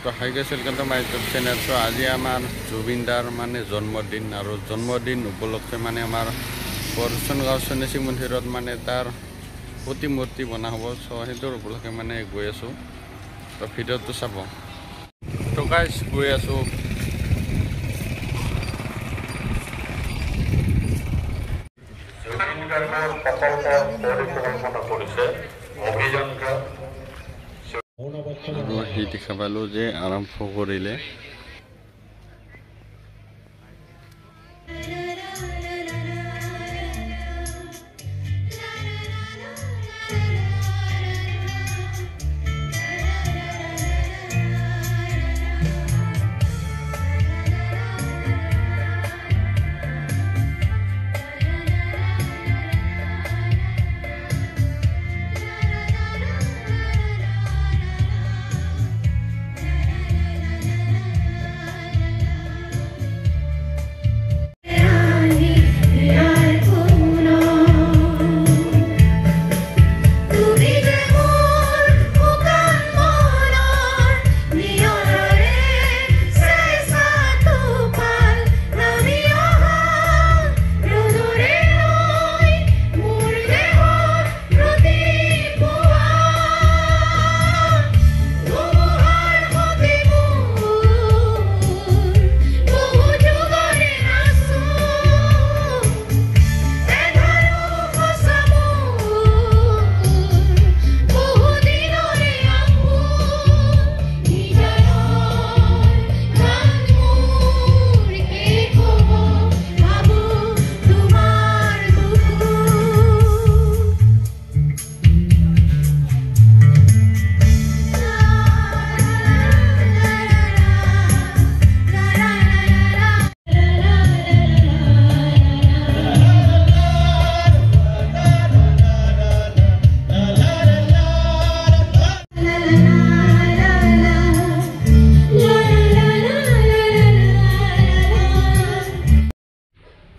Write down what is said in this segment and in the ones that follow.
তো hi guys welcome to my YouTube channel. তো আজি আমার জুবিনদার মানে জন্মদিন আর জন্মদিন উপলক্ষে মানে আমার বৰচুনগাঁও সন্ন্যাসী মন্দিৰত মানে তাৰ প্ৰতিমূৰ্তি বনা হ'ব। সো সেইটোৰ উপলক্ষে মানে গৈ আছোঁ। তো ভিডিঅ'টো চাব। তো গাইস গৈ আছোঁ। আৰু সি দেখা পালোঁ যে আৰম্ভ কৰিলে।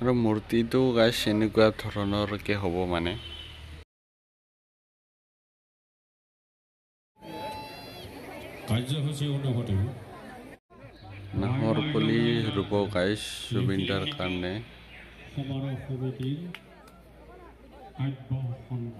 আৰু মূৰ্তিটো গাইছ এনেকুৱা ধৰণৰকে হ'ব মানে। কাৰ্যসূচী অনুভূতি নাহৰ পুলি ৰুব গাইছ জুবিনদাৰ কাৰণে। সমাৰোহ সমিতিৰ কাব্য সংঘ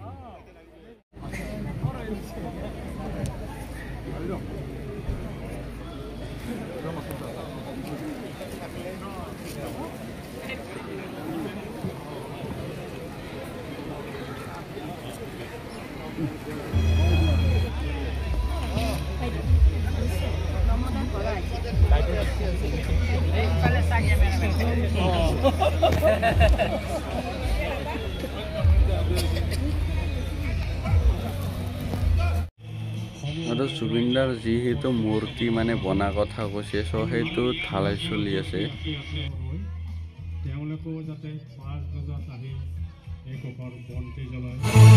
আৰু জুবিনদাৰ যিহেতু মূৰ্তি মানে বনা কথা কৈছে, চ' সেইটো ঢালাই চলি আছে। তেওঁলোকেও যাতে 5 বজাত আহি এই কপাৰ বন্তি জ্বলায়।